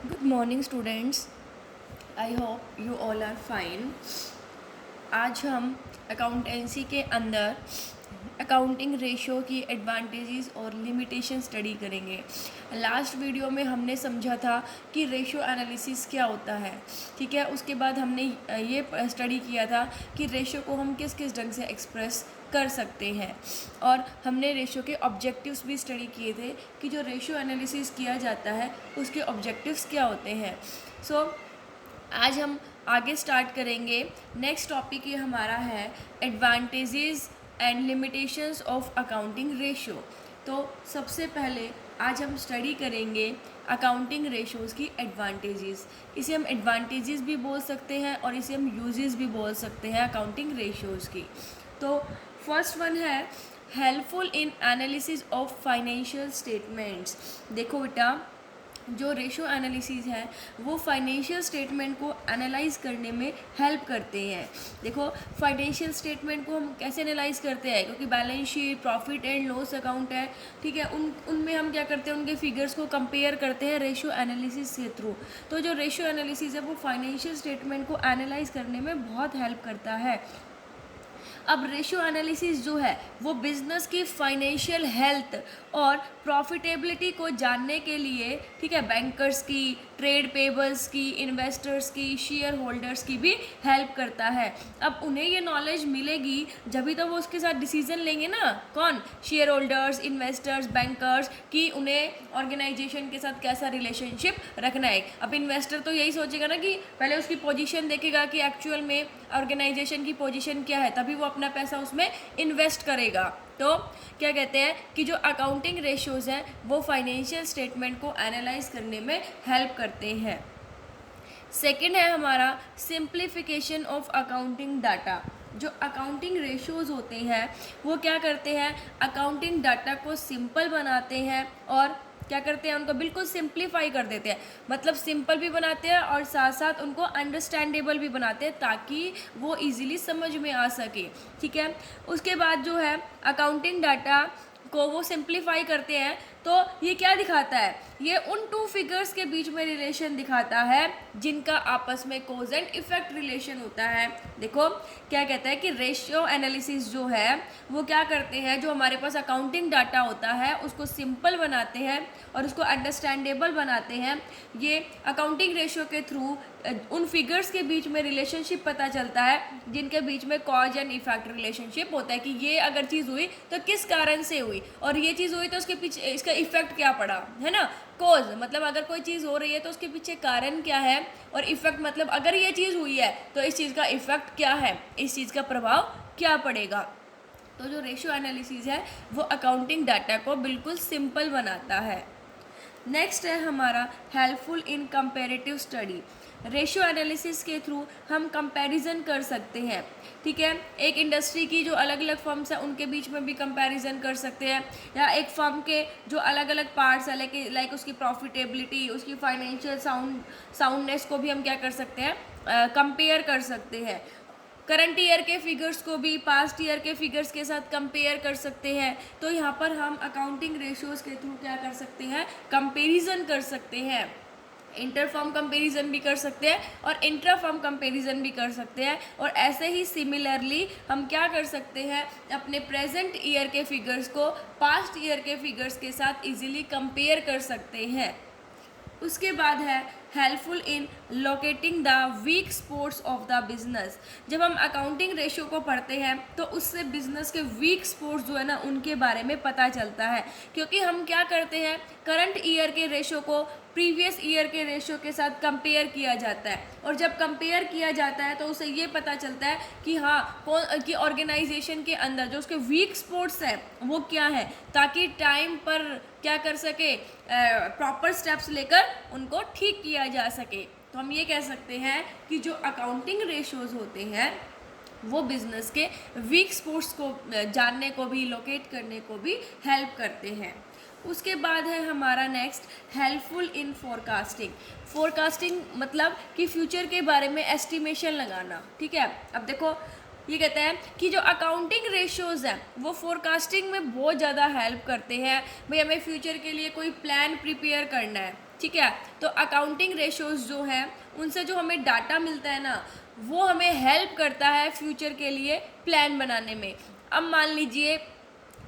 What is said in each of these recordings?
Good morning students. I hope you all are fine. आज हम accountancy के अंदर अकाउंटिंग रेशियो की एडवांटेजेस और लिमिटेशन स्टडी करेंगे। लास्ट वीडियो में हमने समझा था कि रेशियो एनालिसिस क्या होता है, ठीक है। उसके बाद हमने ये स्टडी किया था कि रेशियो को हम किस किस ढंग से एक्सप्रेस कर सकते हैं, और हमने रेशियो के ऑब्जेक्टिव्स भी स्टडी किए थे कि जो रेशियो एनालिसिस किया जाता है उसके ऑब्जेक्टिव्स क्या होते हैं। आज हम आगे स्टार्ट करेंगे। नेक्स्ट टॉपिक ये हमारा है advantages and limitations of accounting ratio. तो सबसे पहले आज हम स्टडी करेंगे अकाउंटिंग रेशियोज़ की एडवांटेजेस। इसे हम एडवांटेजेस भी बोल सकते हैं और इसे हम यूजेस भी बोल सकते हैं अकाउंटिंग रेशियोज़ की। तो फर्स्ट वन है helpful in analysis of financial statements. देखो बेटा, जो रेशियो एनालिसिस है वो फाइनेंशियल स्टेटमेंट को एनालाइज करने में हेल्प करते हैं। देखो, फाइनेंशियल स्टेटमेंट को हम कैसे एनालाइज करते हैं, क्योंकि balance sheet, profit and loss account है, ठीक है। उनमें हम क्या करते हैं, उनके फिगर्स को कंपेयर करते हैं रेशियो एनालिसिस के थ्रू। तो जो रेशियो एनालिसिस है वो फाइनेंशियल स्टेटमेंट को एनालाइज करने में बहुत हेल्प करता है। अब रेशियो एनालिसिस जो है वो बिजनेस की फाइनेंशियल हेल्थ और प्रॉफिटेबिलिटी को जानने के लिए, ठीक है, बैंकर्स की, ट्रेड पेबल्स की, इन्वेस्टर्स की, शेयर होल्डर्स की भी हेल्प करता है। अब उन्हें ये नॉलेज मिलेगी जब तो वो उसके साथ डिसीजन लेंगे ना, कौन, शेयर होल्डर्स, इन्वेस्टर्स, बैंकर्स, कि उन्हें ऑर्गेनाइजेशन के साथ कैसा रिलेशनशिप रखना है। अब इन्वेस्टर तो यही सोचेगा ना कि पहले उसकी पोजीशन देखेगा कि एक्चुअल में ऑर्गेनाइजेशन की पोजीशन क्या है, तभी वो अपना पैसा उसमें इन्वेस्ट करेगा। तो क्या कहते हैं कि जो अकाउंटिंग रेशियोज़ हैं वो फाइनेंशियल स्टेटमेंट को एनालाइज करने में हेल्प करते हैं। सेकंड है हमारा सिंप्लीफिकेशन ऑफ अकाउंटिंग डाटा। जो अकाउंटिंग रेशियोज़ होते हैं वो क्या करते हैं, अकाउंटिंग डाटा को सिंपल बनाते हैं और क्या करते हैं, उनको बिल्कुल सिंप्लीफाई कर देते हैं। मतलब सिंपल भी बनाते हैं और साथ साथ उनको अंडरस्टैंडेबल भी बनाते हैं ताकि वो इजीली समझ में आ सके, ठीक है। उसके बाद जो है अकाउंटिंग डाटा को वो सिंप्लीफाई करते हैं, तो ये क्या दिखाता है, ये उन टू फिगर्स के बीच में रिलेशन दिखाता है जिनका आपस में कॉज एंड इफेक्ट रिलेशन होता है। देखो क्या कहता है कि रेशियो एनालिसिस जो है वो क्या करते हैं, जो हमारे पास अकाउंटिंग डाटा होता है उसको सिंपल बनाते हैं और उसको अंडरस्टैंडेबल बनाते हैं। ये अकाउंटिंग रेशियो के थ्रू उन फिगर्स के बीच में रिलेशनशिप पता चलता है जिनके बीच में कॉज एंड इफेक्ट रिलेशनशिप होता है, कि ये अगर चीज़ हुई तो किस कारण से हुई, और ये चीज़ हुई तो उसके पीछे इसका इफेक्ट क्या पड़ा, है ना। कॉज मतलब अगर कोई चीज़ हो रही है तो उसके पीछे कारण क्या है, और इफेक्ट मतलब अगर ये चीज़ हुई है तो इस चीज़ का इफेक्ट क्या है, इस चीज़ का प्रभाव क्या पड़ेगा। तो जो रेशियो एनालिसिस है वो अकाउंटिंग डाटा को बिल्कुल सिंपल बनाता है। नेक्स्ट है हमारा helpful in comparative study. Ratio analysis के थ्रू हम कंपैरिजन कर सकते हैं, ठीक है। एक इंडस्ट्री की जो अलग अलग फर्म्स हैं उनके बीच में भी कंपैरिजन कर सकते हैं, या एक फर्म के जो अलग अलग पार्ट्स है लाइक उसकी प्रॉफिटेबिलिटी, उसकी फाइनेंशियल साउंडनेस को भी हम क्या कर सकते हैं, कंपेयर कर सकते हैं। करंट ईयर के फिगर्स को भी पास्ट ईयर के फिगर्स के साथ कंपेयर कर सकते हैं। तो यहाँ पर हम अकाउंटिंग रेशियोज़ के थ्रू क्या कर सकते हैं, कंपेरिजन कर सकते हैं। इंटर फर्म कंपेरिजन भी कर सकते हैं और इंट्रा फर्म कंपेरिजन भी कर सकते हैं, और ऐसे ही सिमिलरली हम क्या कर सकते हैं, अपने प्रेजेंट ईयर के फिगर्स को पास्ट ईयर के फिगर्स के साथ इजीली कंपेयर कर सकते हैं। उसके बाद है helpful in locating the weak spots of the business. जब हम अकाउंटिंग रेशियो को पढ़ते हैं तो उससे बिजनेस के वीक स्पॉट्स जो है ना उनके बारे में पता चलता है, क्योंकि हम क्या करते हैं, करंट ईयर के रेशियो को प्रीवियस ईयर के रेशियो के साथ कंपेयर किया जाता है, और जब कंपेयर किया जाता है तो उसे ये पता चलता है कि हाँ कौन कि ऑर्गेनाइजेशन के अंदर जो उसके वीक स्पॉट्स हैं वो क्या है, ताकि टाइम पर क्या कर सके, प्रॉपर स्टेप्स लेकर उनको ठीक किया जा सके। तो हम ये कह सकते हैं कि जो अकाउंटिंग रेशियोज़ होते हैं वो बिजनेस के वीक स्पॉट्स को जानने को भी, लोकेट करने को भी हेल्प करते हैं। उसके बाद है हमारा next helpful in forecasting. Forecasting मतलब कि फ्यूचर के बारे में एस्टिमेशन लगाना, ठीक है। अब देखो ये कहते हैं कि जो अकाउंटिंग रेशियोज़ हैं वो फोरकास्टिंग में बहुत ज़्यादा हेल्प करते हैं। भाई हमें फ्यूचर के लिए कोई प्लान प्रिपेयर करना है, ठीक है। तो अकाउंटिंग रेशोज़ जो हैं उनसे जो हमें डाटा मिलता है ना, वो हमें हेल्प करता है फ्यूचर के लिए प्लान बनाने में। अब मान लीजिए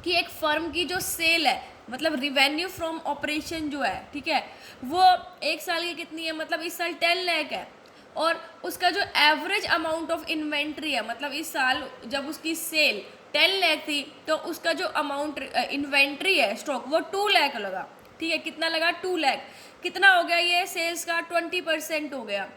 कि एक फर्म की जो सेल है, मतलब रिवेन्यू फ्रॉम ऑपरेशन जो है, ठीक है, वो एक साल की कितनी है, मतलब इस साल 10 लाख है, और उसका जो एवरेज अमाउंट ऑफ इन्वेंट्री है, मतलब इस साल जब उसकी सेल 10 लाख थी तो उसका जो अमाउंट इन्वेंट्री है स्टॉक वो 2 लाख लगा, ठीक है। कितना लगा? 2 लाख। कितना हो गया ये सेल्स का? 20% हो गया।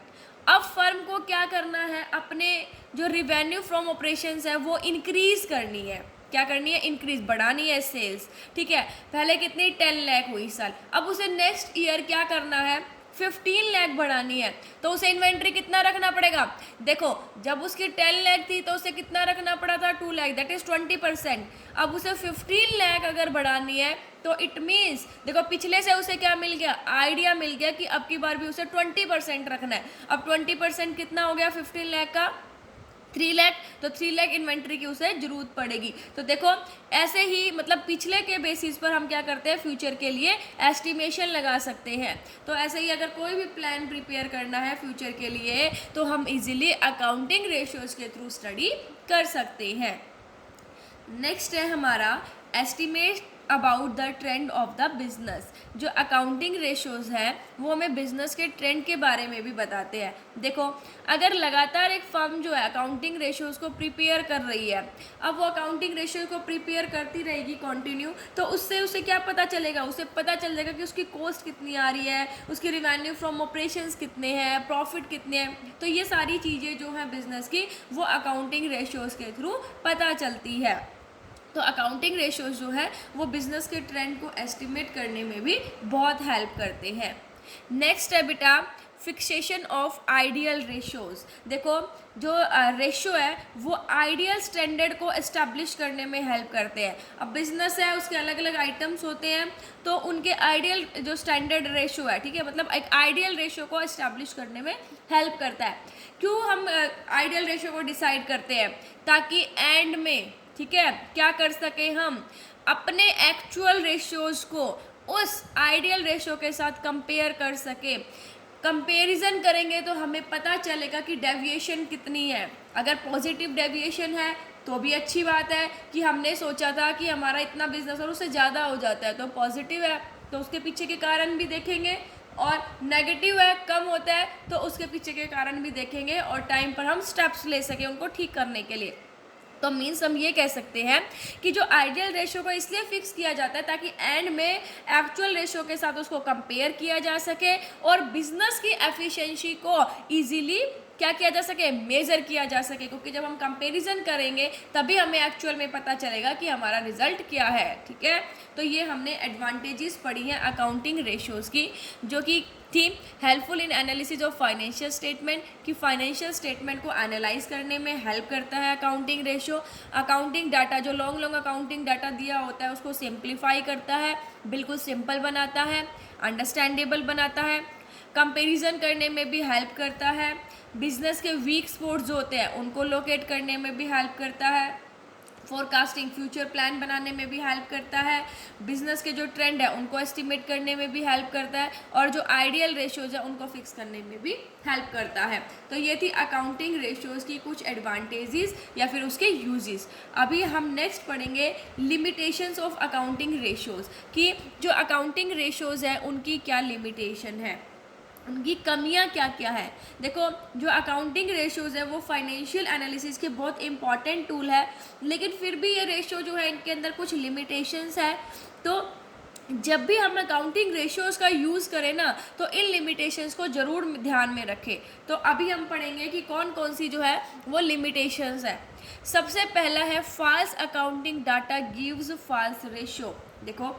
अब फर्म को क्या करना है, अपने जो रिवेन्यू फ्रॉम ऑपरेशंस है वो इंक्रीज करनी है। क्या करनी है? इंक्रीज, बढ़ानी है सेल्स, ठीक है। पहले कितनी? 10 लाख हुई इस साल, अब उसे नेक्स्ट ईयर क्या करना है? 15 लाख बढ़ानी है। तो उसे इन्वेंट्री कितना रखना पड़ेगा? देखो, जब उसकी 10 लाख थी तो उसे कितना रखना पड़ा था? 2 लाख, दैट इज 20%। अब उसे 15 लाख अगर बढ़ानी है तो इट मीन्स, देखो पिछले से उसे क्या मिल गया? आइडिया मिल गया कि अब की बार भी उसे 20% रखना है। अब 20% कितना हो गया 15 लाख का? 3 लाख। तो 3 लाख इन्वेंट्री की उसे जरूरत पड़ेगी। तो देखो ऐसे ही, मतलब पिछले के बेसिस पर हम क्या करते हैं, फ्यूचर के लिए एस्टिमेशन लगा सकते हैं। तो ऐसे ही अगर कोई भी प्लान प्रिपेयर करना है फ्यूचर के लिए तो हम इजीली अकाउंटिंग रेशियोज के थ्रू स्टडी कर सकते हैं। नेक्स्ट है हमारा estimate about the trend of the business. जो अकाउंटिंग रेशियोज हैं वो हमें बिजनेस के ट्रेंड के बारे में भी बताते हैं। देखो, अगर लगातार एक फर्म जो है अकाउंटिंग रेशियोज को प्रिपेयर कर रही है, अब वो अकाउंटिंग रेशियो को प्रिपेयर करती रहेगी कंटिन्यू, तो उससे उसे क्या पता चलेगा? उसे पता चल जाएगा कि उसकी कॉस्ट कितनी आ रही है, उसकी रिवेन्यू फ्रॉम ऑपरेशंस कितने हैं, प्रॉफिट कितने हैं। तो ये सारी चीज़ें जो हैं बिजनेस की वो अकाउंटिंग रेशियोज के थ्रू पता चलती है। तो अकाउंटिंग रेशियोज जो है वो बिजनेस के ट्रेंड को एस्टिमेट करने में भी बहुत हेल्प करते हैं। नेक्स्ट है बेटा फिक्सेशन ऑफ आइडियल रेशियोज। देखो, जो रेशियो है वो आइडियल स्टैंडर्ड को एस्टैब्लिश करने में हेल्प करते हैं। अब बिजनेस है, उसके अलग अलग आइटम्स होते हैं, तो उनके आइडियल जो स्टैंडर्ड रेशियो है, ठीक है, मतलब एक आइडियल रेशियो को एस्टैब्लिश करने में हेल्प करता है। क्यों हम आइडियल रेशियो को डिसाइड करते हैं? ताकि एंड में, ठीक है, क्या कर सके, हम अपने एक्चुअल रेशियोज को उस आइडियल रेशियो के साथ कंपेयर कर सके। कंपैरिजन करेंगे तो हमें पता चलेगा कि डेविएशन कितनी है। अगर पॉजिटिव डेविएशन है तो भी अच्छी बात है कि हमने सोचा था कि हमारा इतना बिजनेस और उससे ज़्यादा हो जाता है, तो पॉजिटिव है तो उसके पीछे के कारण भी देखेंगे, और नेगेटिव है, कम होता है, तो उसके पीछे के कारण भी देखेंगे, और टाइम पर हम स्टेप्स ले सकें उनको ठीक करने के लिए। तो मीन्स हम ये कह सकते हैं कि जो आइडियल रेशियो को इसलिए फिक्स किया जाता है ताकि एंड में एक्चुअल रेशियो के साथ उसको कंपेयर किया जा सके और बिजनेस की एफिशिएंसी को इजीली क्या किया जा सके, मेजर किया जा सके। क्योंकि जब हम कंपैरिजन करेंगे तभी हमें एक्चुअल में पता चलेगा कि हमारा रिजल्ट क्या है, ठीक है। तो ये हमने एडवांटेजेस पढ़ी हैं अकाउंटिंग रेशियोज़ की, जो कि थी helpful in analysis of financial statement, कि फाइनेंशियल स्टेटमेंट को एनालाइज करने में हेल्प करता है अकाउंटिंग रेशियो। अकाउंटिंग डाटा, जो लॉन्ग लॉन्ग अकाउंटिंग डाटा दिया होता है उसको सिंप्लीफाई करता है, बिल्कुल सिंपल बनाता है, अंडरस्टैंडेबल बनाता है, कंपैरिजन करने में भी हेल्प करता है, बिजनेस के वीक स्पॉट्स जो होते हैं उनको लोकेट करने में भी हेल्प करता है, फोरकास्टिंग फ्यूचर प्लान बनाने में भी हेल्प करता है, बिजनेस के जो ट्रेंड है उनको एस्टिमेट करने में भी हेल्प करता है, और जो आइडियल रेशियोज है उनको फिक्स करने में भी हेल्प करता है। तो ये थी अकाउंटिंग रेशियोज की कुछ एडवांटेजेस या फिर उसके यूजेस। अभी हम नेक्स्ट पढ़ेंगे लिमिटेशंस ऑफ अकाउंटिंग रेशियोज, कि जो अकाउंटिंग रेशियोज है उनकी क्या लिमिटेशन है, उनकी कमियां क्या क्या है। देखो, जो अकाउंटिंग रेशियोज़ है वो फाइनेंशियल एनालिसिस के बहुत इंपॉर्टेंट टूल है, लेकिन फिर भी ये रेशियो जो है इनके अंदर कुछ लिमिटेशंस है। तो जब भी हम अकाउंटिंग रेशियोज़ का यूज़ करें ना तो इन लिमिटेशंस को ज़रूर ध्यान में रखें। तो अभी हम पढ़ेंगे कि कौन कौन सी जो है वो लिमिटेशंस है। सबसे पहला है false accounting data gives false ratio. देखो,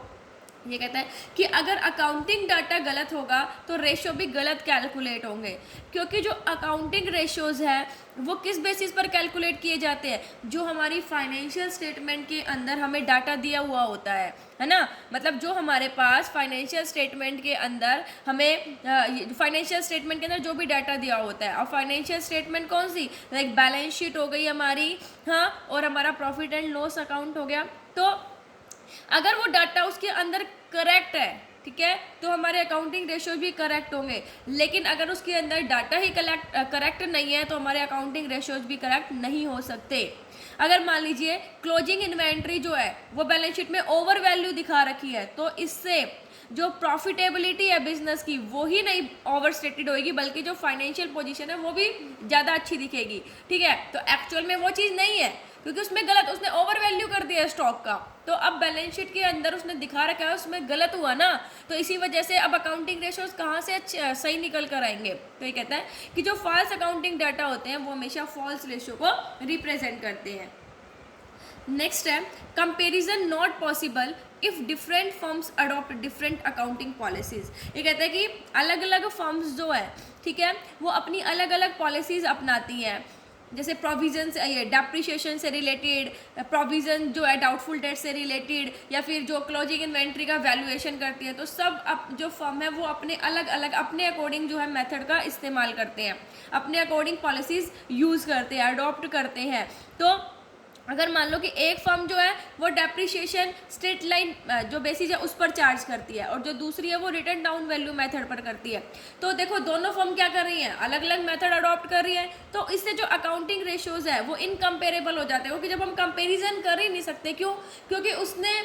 ये कहता है कि अगर अकाउंटिंग डाटा गलत होगा तो रेशियो भी गलत कैलकुलेट होंगे, क्योंकि जो अकाउंटिंग रेशियोज़ है वो किस बेसिस पर कैलकुलेट किए जाते हैं, जो हमारी फाइनेंशियल स्टेटमेंट के अंदर हमें डाटा दिया हुआ होता है ना। मतलब जो हमारे पास फाइनेंशियल स्टेटमेंट के अंदर हमें फाइनेंशियल स्टेटमेंट के अंदर जो भी डाटा दिया होता है, और फाइनेंशियल स्टेटमेंट कौन सी, लाइक बैलेंस शीट हो गई हमारी, हाँ, और हमारा प्रॉफिट एंड लॉस अकाउंट हो गया। तो अगर वो डाटा उसके अंदर करेक्ट है, ठीक है, तो हमारे अकाउंटिंग रेशियो भी करेक्ट होंगे। लेकिन अगर उसके अंदर डाटा ही करेक्ट नहीं है तो हमारे अकाउंटिंग रेशियोज भी करेक्ट नहीं हो सकते। अगर मान लीजिए क्लोजिंग इन्वेंट्री जो है वो बैलेंस शीट में ओवर वैल्यू दिखा रखी है, तो इससे जो प्रॉफिटेबिलिटी है बिजनेस की वो ही नहीं ओवर स्टेटेड होगी, बल्कि जो फाइनेंशियल पोजीशन है वो भी ज़्यादा अच्छी दिखेगी। ठीक है, तो एक्चुअल में वो चीज़ नहीं है, क्योंकि उसमें गलत, उसने ओवर वैल्यू कर दिया स्टॉक का, तो अब बैलेंस शीट के अंदर उसने दिखा रखा है उसमें गलत हुआ ना, तो इसी वजह से अब अकाउंटिंग रेशियोज कहाँ से अच्छे सही निकल कर आएंगे। तो ये कहता है कि जो फॉल्स अकाउंटिंग डाटा होते हैं वो हमेशा फॉल्स रेशियो को रिप्रेजेंट करते हैं। नेक्स्ट है comparison not possible if different firms adopt different accounting policies. ये कहता है कि अलग अलग फर्म्स जो है, ठीक है, वो अपनी अलग अलग पॉलिसीज अपनाती हैं, जैसे प्रोविजन से, ये डेप्रिसिएशन से रिलेटेड, प्रोविजन जो है डाउटफुल डेट से रिलेटेड, या फिर जो क्लोजिंग इन्वेंट्री का वैल्यूएशन करती है, तो सब जो फर्म है वो अपने अलग अलग अपने अकॉर्डिंग जो है मेथड का इस्तेमाल करते हैं, अपने अकॉर्डिंग पॉलिसीज यूज़ करते हैं, अडॉप्ट करते हैं। तो अगर मान लो कि एक फर्म जो है वो डेप्रिसिएशन स्ट्रेट लाइन जो बेसिस है उस पर चार्ज करती है, और जो दूसरी है वो रिटर्न डाउन वैल्यू मेथड पर करती है, तो देखो दोनों फर्म क्या कर रही हैं, अलग अलग मेथड अडॉप्ट कर रही है, तो इससे जो अकाउंटिंग रेशियोज है वो इनकम्पेरेबल हो जाते हैं, क्योंकि जब हम कंपेरिजन कर ही नहीं सकते, क्यों, क्योंकि उसने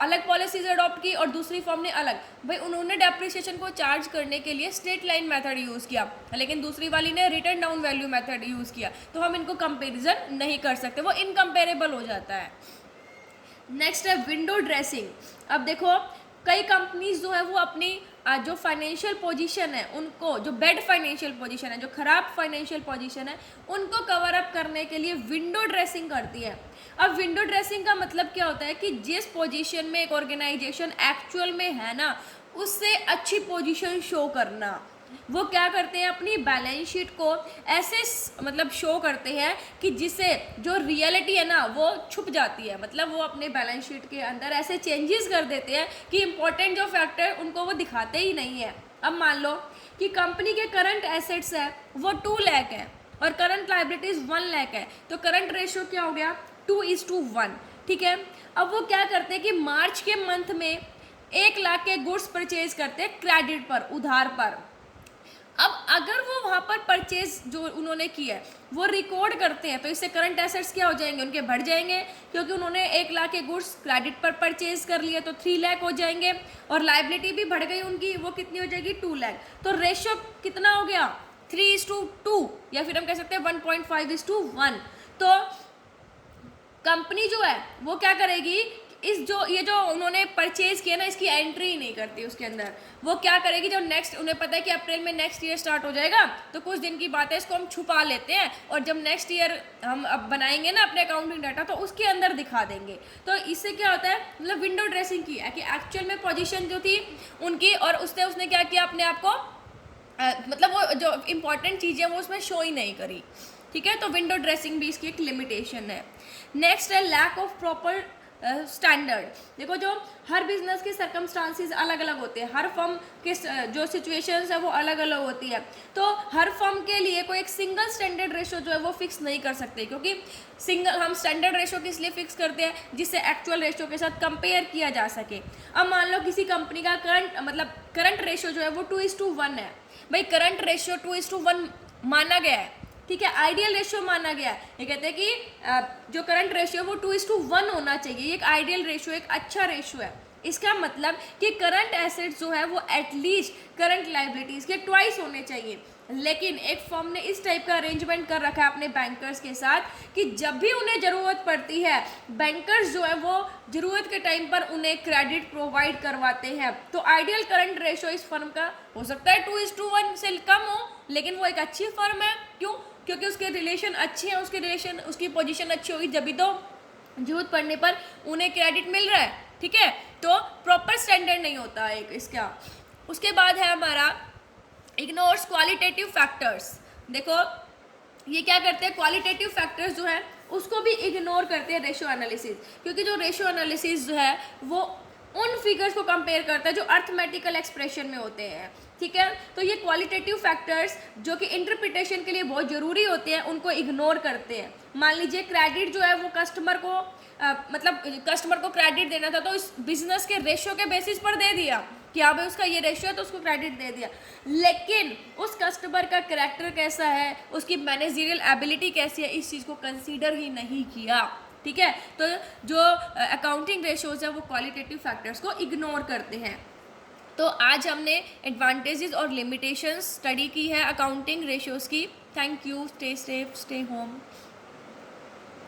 अलग पॉलिसीज अडॉप्ट की और दूसरी फर्म ने अलग, भाई उन्होंने डेप्रिसिएशन को चार्ज करने के लिए स्ट्रेट लाइन मेथड यूज़ किया, लेकिन दूसरी वाली ने return down value method use किया, तो हम इनको कंपेरिजन नहीं कर सकते, वो इनकम्पेरेबल हो जाता है। नेक्स्ट है विंडो ड्रेसिंग। अब देखो कई कंपनीज जो है वो अपनी जो फाइनेंशियल पोजीशन है उनको, जो बैड फाइनेंशियल पोजीशन है, जो खराब फाइनेंशियल पोजीशन है, उनको कवर अप करने के लिए विंडो ड्रेसिंग करती है। अब विंडो ड्रेसिंग का मतलब क्या होता है कि जिस पोजीशन में एक ऑर्गेनाइजेशन एक्चुअल में है ना, उससे अच्छी पोजीशन शो करना। वो क्या करते हैं, अपनी बैलेंस शीट को ऐसे मतलब शो करते हैं कि जिससे जो रियलिटी है ना वो छुप जाती है, मतलब वो अपने बैलेंस शीट के अंदर ऐसे चेंजेस कर देते हैं कि इंपॉर्टेंट जो फैक्टर उनको वो दिखाते ही नहीं है। अब मान लो कि कंपनी के करंट एसेट्स है वो 2 लाख है और करंट लाइबिलिटीज 1 लाख है, तो करंट रेशियो क्या हो गया, 2:1। ठीक है, अब वो क्या करते हैं कि मार्च के मंथ में 1 लाख के गुड्स परचेज करते हैं क्रेडिट पर, उधार पर। अब अगर वो वहाँ पर परचेज जो उन्होंने किया है वो रिकॉर्ड करते हैं, तो इससे करंट एसेट्स क्या हो जाएंगे, उनके बढ़ जाएंगे, क्योंकि उन्होंने 1 लाख के गुड्स क्रेडिट पर परचेज कर लिए तो 3 लाख हो जाएंगे, और लाइबिलिटी भी बढ़ गई उनकी, वो कितनी हो जाएगी, 2 लाख। तो रेशियो कितना हो गया, 3:2, या फिर हम कह सकते हैं 1.5:1। तो कंपनी जो है वो क्या करेगी, इस जो ये जो उन्होंने परचेज किया ना इसकी एंट्री ही नहीं करती उसके अंदर। वो क्या करेगी, जो नेक्स्ट, उन्हें पता है कि अप्रैल में नेक्स्ट ईयर स्टार्ट हो जाएगा, तो कुछ दिन की बात है, इसको हम छुपा लेते हैं, और जब नेक्स्ट ईयर हम अब बनाएंगे ना अपने अकाउंटिंग डाटा तो उसके अंदर दिखा देंगे। तो इससे क्या होता है, मतलब विंडो ड्रेसिंग की है कि एक्चुअल में पोजीशन जो थी उनकी, और उसने क्या किया, अपने आप को मतलब वो जो इंपॉर्टेंट चीज़ें वो उसमें शो ही नहीं करी। ठीक है, तो विंडो ड्रेसिंग भी इसकी एक लिमिटेशन है। नेक्स्ट है लैक ऑफ प्रॉपर स्टैंडर्ड। देखो जो हर बिजनेस के सर्कमस्टांसिस अलग अलग होते हैं, हर फर्म के जो सिचुएशंस है वो अलग अलग होती है, तो हर फर्म के लिए कोई एक सिंगल स्टैंडर्ड रेशो जो है वो फिक्स नहीं कर सकते, क्योंकि हम स्टैंडर्ड रेशो किस लिए फिक्स करते हैं, जिससे एक्चुअल रेशो के साथ कंपेयर किया जा सके। अब मान लो किसी कंपनी का करंट रेशो जो है वो 2:1 है, भाई करंट रेशो 2:1 माना गया है, ठीक है, आइडियल रेशियो माना गया है। ये कहते हैं कि जो करंट रेशियो वो 2:1 होना चाहिए, ये एक आइडियल रेशियो, एक अच्छा रेशियो है। इसका मतलब कि करंट एसेट्स जो है वो एटलीस्ट करंट लाइबिलिटीज के ट्वाइस होने चाहिए। लेकिन एक फर्म ने इस टाइप का अरेंजमेंट कर रखा है अपने बैंकर्स के साथ कि जब भी उन्हें ज़रूरत पड़ती है, बैंकर्स जो है वो ज़रूरत के टाइम पर उन्हें क्रेडिट प्रोवाइड करवाते हैं। तो आइडियल करंट रेशियो इस फर्म का हो सकता है 2:1 से कम हो, लेकिन वो एक अच्छी फर्म है। क्यों? क्योंकि उसके रिलेशन अच्छे हैं, उसकी पोजीशन अच्छी होगी, जब भी तो जरूरत पड़ने पर उन्हें क्रेडिट मिल रहा है। ठीक है, तो प्रॉपर स्टैंडर्ड नहीं होता एक इसका। उसके बाद है हमारा इग्नोर्स क्वालिटेटिव फैक्टर्स। देखो ये क्या करते हैं, क्वालिटेटिव फैक्टर्स जो है उसको भी इग्नोर करते हैं रेशियो एनालिसिस, क्योंकि जो रेशियो एनालिसिस जो है वो उन फिगर्स को कंपेयर करता है जो अर्थमेटिकल एक्सप्रेशन में होते हैं। ठीक है, तो ये क्वालिटेटिव फैक्टर्स जो कि इंटरप्रिटेशन के लिए बहुत ज़रूरी होते हैं उनको इग्नोर करते हैं। मान लीजिए क्रेडिट जो है वो कस्टमर को कस्टमर को क्रेडिट देना था, तो इस बिजनेस के रेशियो के बेसिस पर दे दिया, कि हाँ भाई उसका ये रेशियो है तो उसको क्रेडिट दे दिया, लेकिन उस कस्टमर का कैरेक्टर कैसा है, उसकी मैनेजरियल एबिलिटी कैसी है, इस चीज़ को कंसीडर ही नहीं किया। ठीक है, तो जो अकाउंटिंग रेशियोज है वो क्वालिटेटिव फैक्टर्स को इग्नोर करते हैं। तो आज हमने एडवांटेजेस और लिमिटेशंस स्टडी की है अकाउंटिंग रेशियोज की। Thank you, stay safe, stay home.